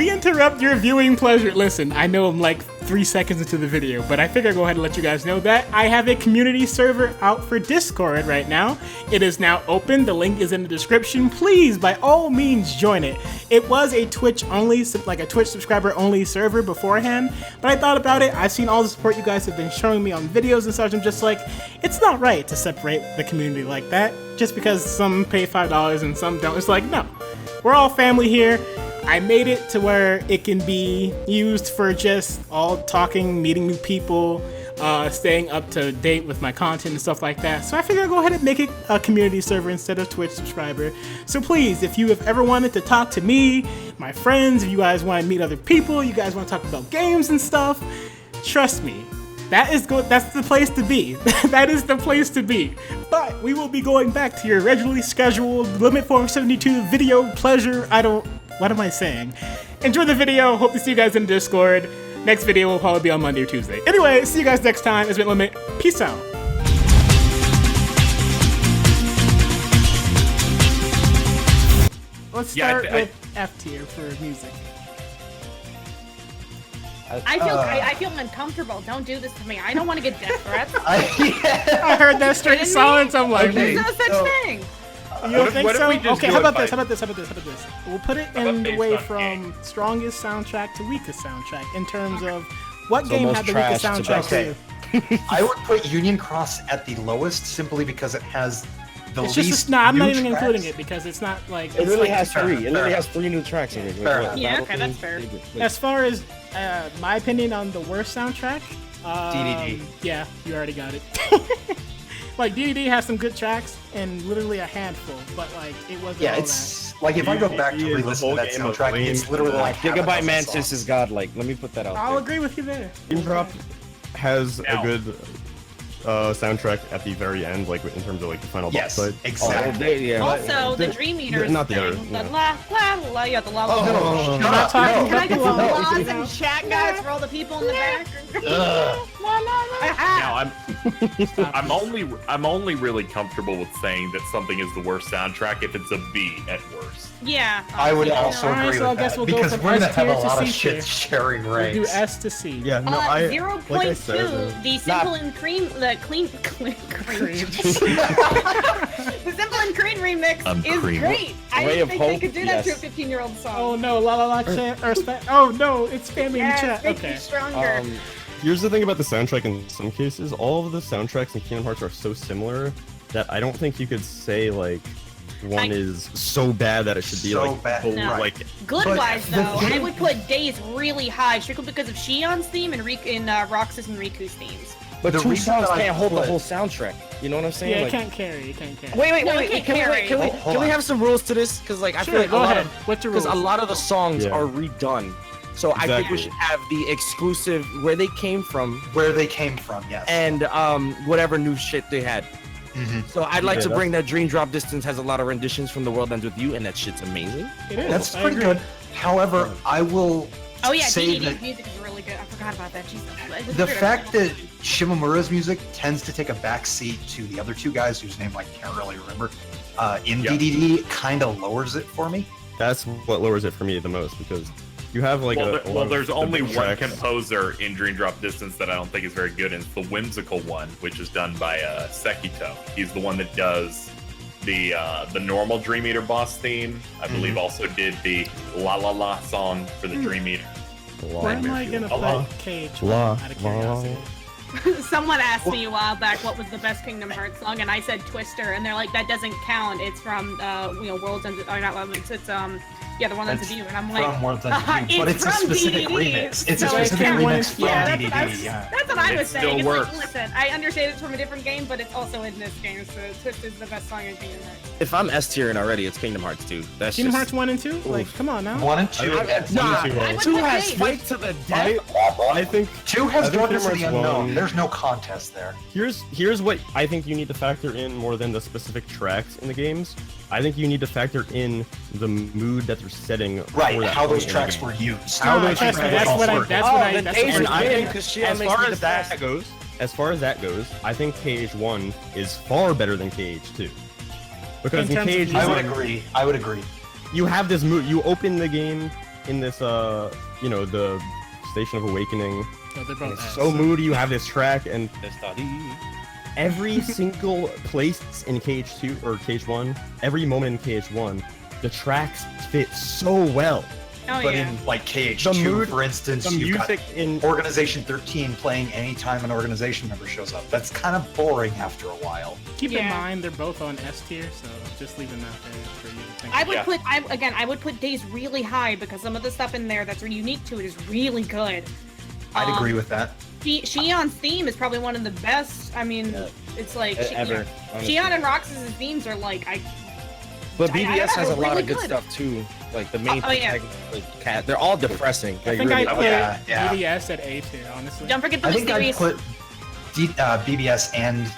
we interrupt your viewing pleasure. Listen, I know I'm like 3 seconds into the video, but I figure I'll go ahead and let you guys know that I have a community server out for Discord right now. It is now open. The link is in the description. Please, by all means, join it. It was a Twitch only, like a Twitch subscriber only server beforehand, but I thought about it. I've seen all the support you guys have been showing me on videos and such. I'm just like, it's not right to separate the community like that just because some pay $5 and some don't. It's like, no, we're all family here. I made it to where it can be used for just all talking, meeting new people, staying up to date with my content and stuff like that. So I figured I'd go ahead and make it a community server instead of Twitch subscriber. So please, if you have ever wanted to talk to me, my friends, if you guys want to meet other people, you guys want to talk about games and stuff, trust me, that's the place to be. That is the place to be. But we will be going back to your regularly scheduled Limit 472 video pleasure. What am I saying? Enjoy the video. Hope to see you guys in Discord. Next video will probably be on Monday or Tuesday. Anyway, see you guys next time. It's been Limit. Peace out. Let's start with F tier for music. I feel uncomfortable. Don't do this to me. I don't want to get death threats. I heard that straight silence. I'm like, there's no such thing. You don't think so? Okay, how about this? We'll put it in the way from strongest soundtrack to weakest soundtrack in terms of what game had the weakest soundtrack for you. I would put Union Cross at the lowest simply because it has the it's least. Just no, I'm not even tracks. including it because it's not like. It really like, has three. It literally has 3 new tracks in it. Yeah, okay, that's fair. As far as my opinion on the worst soundtrack, DDD. Yeah, you already got it. Like DDD has some good tracks and literally a handful, but like it wasn't. Yeah, all it's like if I go back to re-listen to that soundtrack, it's literally like Gigabyte Mantis is godlike. Let me put that out. I'll agree with you there. Dream Drop has a good soundtrack at the very end, like in terms of like the final boss fight. Exactly. Also, the Dream Eater. Not the other. The la la Oh, no. I'm not talking Can I about get the some law. applause in chat, guys, for all the people in the back? No, I'm only really comfortable with saying that something is the worst soundtrack if it's a B at worst. Yeah. I would also agree so I with guess that we'll go because from we're gonna S have a tier to lot of C shit tier. sharing We'll ranks. do S to C. Yeah, no, 0.2, like I said, the simple and cream, the cream. The simple and cream remix is great. I didn't think they could do that to a 15-year-old song. Oh no, la la la chat or oh no, it's spamming in the chat. Make Okay. me stronger. here's the thing about the soundtrack in some cases. All of the soundtracks in Kingdom Hearts are so similar that I don't think you could say like one is so bad that it should be So like bad. full, No. like Good-wise, though, I would put Days really high, strictly because of Shion's theme and Roxas and Riku's themes. But The 2 reason songs that I can't hold the put- whole soundtrack. You know what I'm saying? Yeah, it Like, can't carry. It can't carry. Wait, No, it can't carry. can Hold we on. have some rules to this? Because like I Sure, feel like go a lot ahead. of What's your because a rules? lot of the songs Yeah. are redone. So I think we Exactly. should have the exclusive where they came from Where they came from, yes. and whatever new shit they had. Mhm. So I'd like Yeah, to bring that Dream Drop Distance has a lot of renditions from The World Ends With You, and that shit's amazing. It is. That's I pretty agree. good. However, I will Oh yeah, say DDD's that music is really good. I forgot about that. Jesus. It was the weird. fact that Shimomura's music tends to take a backseat to the other two guys whose name I can't really remember in Yep. DDD kind of lowers it for me. that's what lowers it for me the most because you have like There's only one tracks. composer in Dream Drop Distance that I don't think is very good, and it's the whimsical one, which is done by Sekito. He's the one that does the normal Dream Eater boss theme. I believe also did the La La La song for the Dream Eater. Where am I gonna La. put Cage? La, Out of la, curiosity. Someone asked me a while back what was the best Kingdom Hearts song, and I said Twister, and they're like, that doesn't count. It's from World's End. Or not World's End. It's the World Ends With You, and I'm like, From World's End With You, but it's a from specific DDD, remix. It's a so it specific counts. remix from Yeah, DDD. Yeah. That's what I It was saying. still It's works. like, listen, I understand it's from a different game, but it's also in this game, so Twister is the best song in Kingdom Hearts. If I'm S tiering already, it's Kingdom Hearts 2. That's Kingdom just... Hearts 1 and 2? Like, come on now. 1 and 2. Nah, I would 2 put has Days. Fight to the death. I think 2 has I think Darkness of the Kingdom Hearts Unknown. 1 There's no contest there. here's what I think you need to factor in more than the specific tracks in the games. I think you need to factor in the mood that they're setting. Right, for that how those point in the tracks game. were used. No, How those trust me, tracks that's what I. work. That's what I. then That's Days what is I great, think. because she As makes far me as the best. that goes, I think KH1 is far better than KH2. Because In in terms of KH1, I would agree. you have this mood. You open the game in this you know, the Station of Awakening. No, they're both It's S. so moody. You have this track, and every single place in KH2 or KH1, every moment in KH1, the tracks fit so well. Oh But yeah. in like The KH2, mood- for instance, The you've got music in Organization 13 playing anytime an organization member shows up. That's kind of boring after a while. Keep in Yeah. mind they're both on S tier, so just leaving that there for you to think. I would Yeah. I would put Days really high because some of the stuff in there that's unique to it is really good. I'd agree with that. Shion's theme is probably one of the best. I mean, it's like Ever. honestly. Shion and Roxas' themes are like But I BBS has a they're lot really of good good. stuff too. Like the main Oh, yeah. protagonist, like Cat, they're all depressing. I Like, think really. I'd put yeah. BDS at A tier, honestly. don't forget the I think I'd mysterious. put BBS and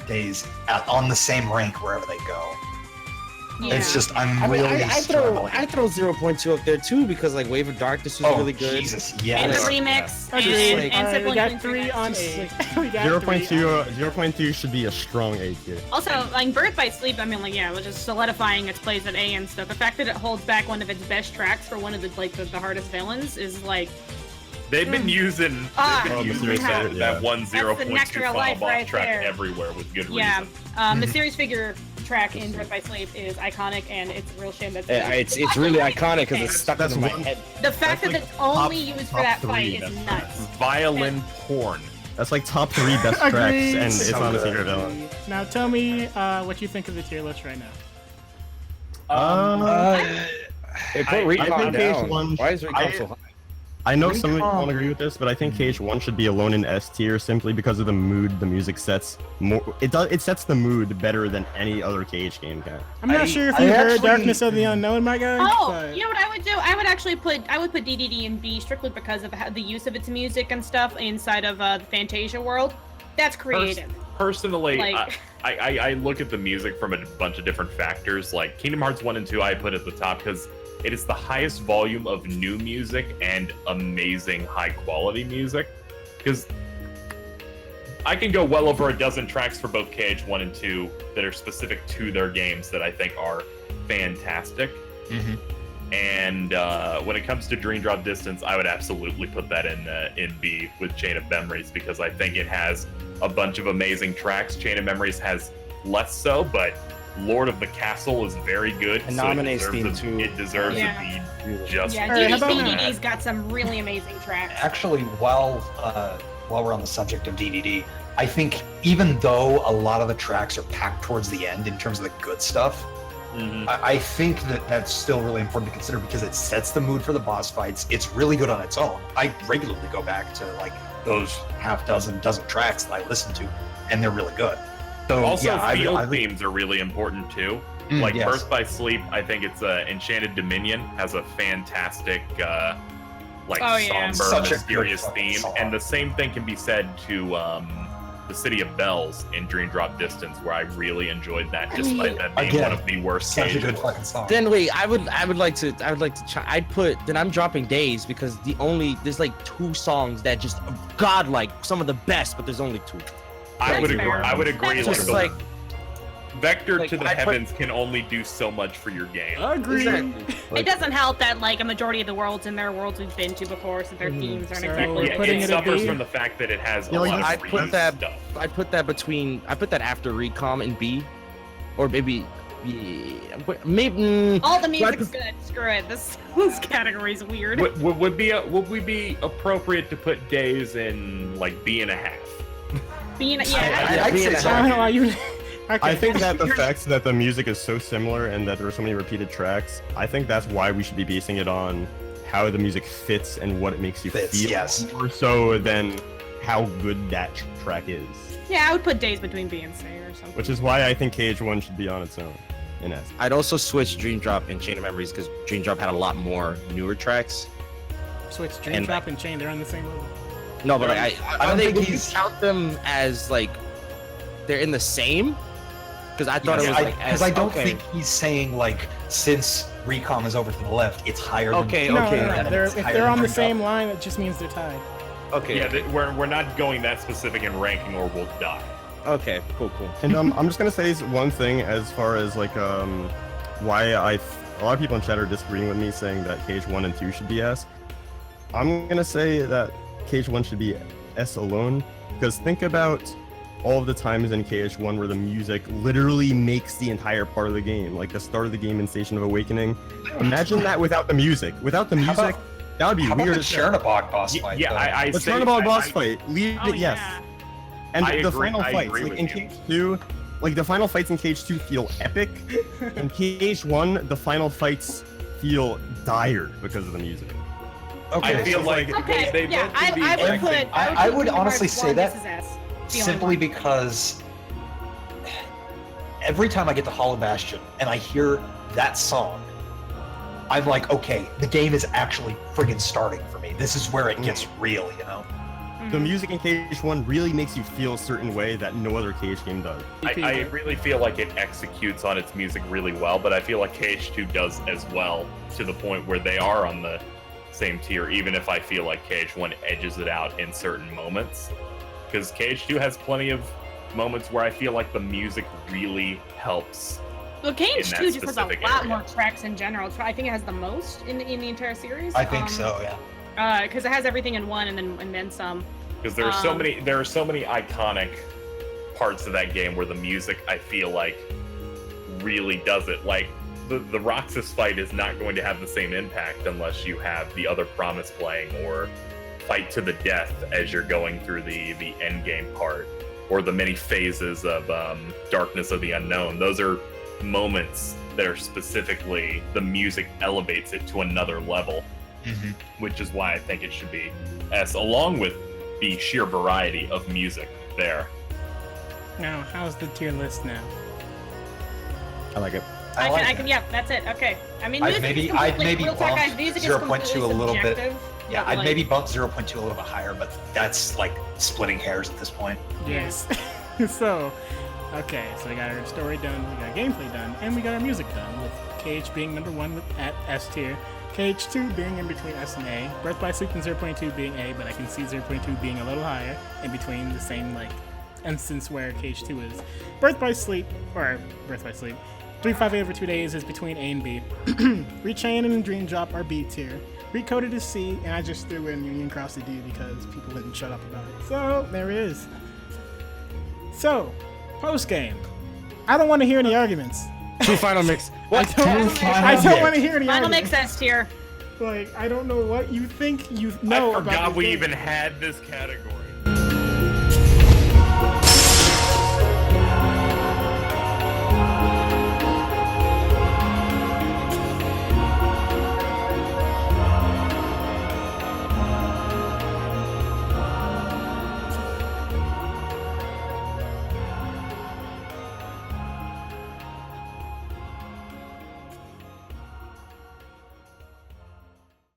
Days on the same rank wherever they go. Yeah. It's just I'm I mean, really I throw struggling. I throw 0.2 up there too because like Wave of Darkness was Oh really good. Jesus, and the yes. remix Agreed. and like- Alright, we Sibling got Queen 3 on Just A. We got 0.2, 3 0.2 should be a strong A tier. Also, like Birth by Sleep, I mean, like, yeah, it was just solidifying its place at A and stuff. The fact that it holds back one of its best tracks for one of the hardest villains is like, They've been using, Ah. they've been Oh, using Mysterious that, Figure, that yeah. one the 0.2 nectar of final life boss right track there. everywhere with good yeah. reason. The series figure track in Birth by Sleep is iconic, and it's a real shame that It's really iconic because it's stuck That's in my one- head. the fact that's that like it's only top- used for top that 3 fight is best nuts. Violin porn. That's like top 3 best tracks, Agreed. and it's So on a good. secret villain. Now tell me what you think of the tier list right now. Hey, put I Recon think down. KH1 Why is Recon I- so high? I know some of you won't agree with this, but I think KH1 should be alone in S tier simply because of the mood the music sets. It sets the mood better than any other KH game can. I'm not sure if I you heard actually- Darkness of the Unknown, my guy. Oh, but you know what I would do? I would actually put DDD in B strictly because of the use of its music and stuff inside of the Fantasia world. That's creative. Personally, Like- I look at the music from a bunch of different factors. Like Kingdom Hearts 1 and 2, I put at the top because it is the highest volume of new music and amazing high quality music. Because I can go well over a dozen tracks for both KH1 and 2 that are specific to their games that I think are fantastic. And when it comes to Dream Drop Distance, I would absolutely put that in B with Chain of Memories because I think it has a bunch of amazing tracks. Chain of Memories has less so, but Lord of the Castle is very good. And Nominate's so theme, too. it deserves Yeah. to be just. Yeah, Alright, how about DDD's got some really amazing tracks. Actually, while we're on the subject of DDD, I think even though a lot of the tracks are packed towards the end in terms of the good stuff, I think that's still really important to consider because it sets the mood for the boss fights. It's really good on its own. I regularly go back to like those dozen tracks that I listen to, and they're really good. So Also, yeah, field themes are really important too. Like yes. Birth by Sleep, I think it's Enchanted Dominion has a fantastic, Oh, yeah. Such somber, a mysterious good fucking theme, song. and the same thing can be said to the City of Bells in Dream Drop Distance, where I really enjoyed that, despite that being again, one of the worst such a stages. good fucking song. Then wait, I would like to I'm dropping Days because there's like 2 songs that just godlike, some of the best, but there's only 2. I would That's agree. fair. I would agree. That's Like, Just the like Vector like, to the I put- Heavens can only do so much for your game. Agreed. It doesn't help that like a majority of the worlds in their worlds we've been to before, so their themes aren't So exactly. we're Yeah, putting it it at suffers B? from the fact that it has a Yeah, like, lot of I'd put reused that- stuff. I put that after Recom and B, or maybe maybe. All the music's good. Screw it. This category's weird. Would we be appropriate to put Days in like B and a half? Being, I'd yeah, say so. I don't know why you. Okay. I think that the fact that the music is so similar and that there are so many repeated tracks, I think that's why we should be basing it on how the music fits and what it makes you Fits, feel, yes. more so than how good that track is. yeah, I would put Days between B and C or something. Which is why I think KH1 should be on its own in S. I'd also switch Dream Drop and Chain of Memories because Dream Drop had a lot more newer tracks. Switch Dream and- Drop and Chain. They're on the same level. No, but I don't think would you he's- count them as like they're in the same? Because I thought it was like because I don't think he's saying like since Recom is over to the left, it's higher. Okay, than No, okay. no, no. and They're, it's if higher they're than on the Dream same Drop. line, it just means they're tied. Okay. Yeah, we're not going that specific in ranking, or we'll die. Okay. Cool. And I'm just gonna say one thing as far as like why I a lot of people in chat are disagreeing with me, saying that KH1 and 2 should be S. I'm gonna say that KH1 should be S alone, because think about all of the times in KH1 where the music literally makes the entire part of the game, like the start of the game in Station of Awakening. Imagine that without the music. Without the music, that would be How weird. about the Chernobog boss fight? Yeah, though? I The say- Chernobog boss I- fight, leave Oh, it, yes. yeah. And I the agree- final I fights, agree like with in you. KH2, like the final fights in KH2 feel epic. In KH1, the final fights feel dire because of the music. Okay, I feel like Okay, they yeah, both do the I would exact put. same- I would put honestly Kingdom say Hearts that 1, this is S. The only simply one. because every time I get to Hollow Bastion and I hear that song, I'm like, okay, the game is actually friggin' starting for me. This is where it gets real, you know? The music in KH1 really makes you feel a certain way that no other KH game does. I really feel like it executes on its music really well, but I feel like KH2 does as well, to the point where they are on the same tier, even if I feel like KH1 edges it out in certain moments. Because KH2 has plenty of moments where I feel like the music really helps. Well, in KH2 that just has a specific lot area. more tracks in general. I think it has the most in the entire series. I think so, yeah. Because it has everything in one and then some. Because there are so many iconic parts of that game where the music, I feel like, really does it. Like the Roxas fight is not going to have the same impact unless you have the other Promise playing, or Fight to the Death as you're going through the end game part, or the many phases of Darkness of the Unknown. Those are moments that are specifically, the music elevates it to another level, which is why I think it should be S, along with the sheer variety of music there. Now, how's the tier list now? I like it. I can, yeah, that's it. Okay. I mean, I'd music is maybe completely, real talk, bump guys, music is 0.2 completely a little bit. subjective, Yeah, but, I'd like, maybe bump 0.2 a little bit higher, but that's like splitting hairs at this point. Yes. So, okay, so we got our story done, we got gameplay done, and we got our music done, with KH being number 1 at S tier, KH2 being in between S and A, Birth by Sleep and 0.2 being A, but I can see 0.2 being a little higher, in between the same, like, instance where KH2 is. Birth by Sleep, 358 over 2 days is between A and B. Rechain and Dream Drop are B tier. Recoded is C, and I just threw in Union Cross to D because people wouldn't shut up about it. So, there it is. So, post-game. I don't want to hear any arguments. True final mix. I don't want to hear any Final mix arguments. S tier. Like, I don't know what you think you know I about forgot this we game. even had this category.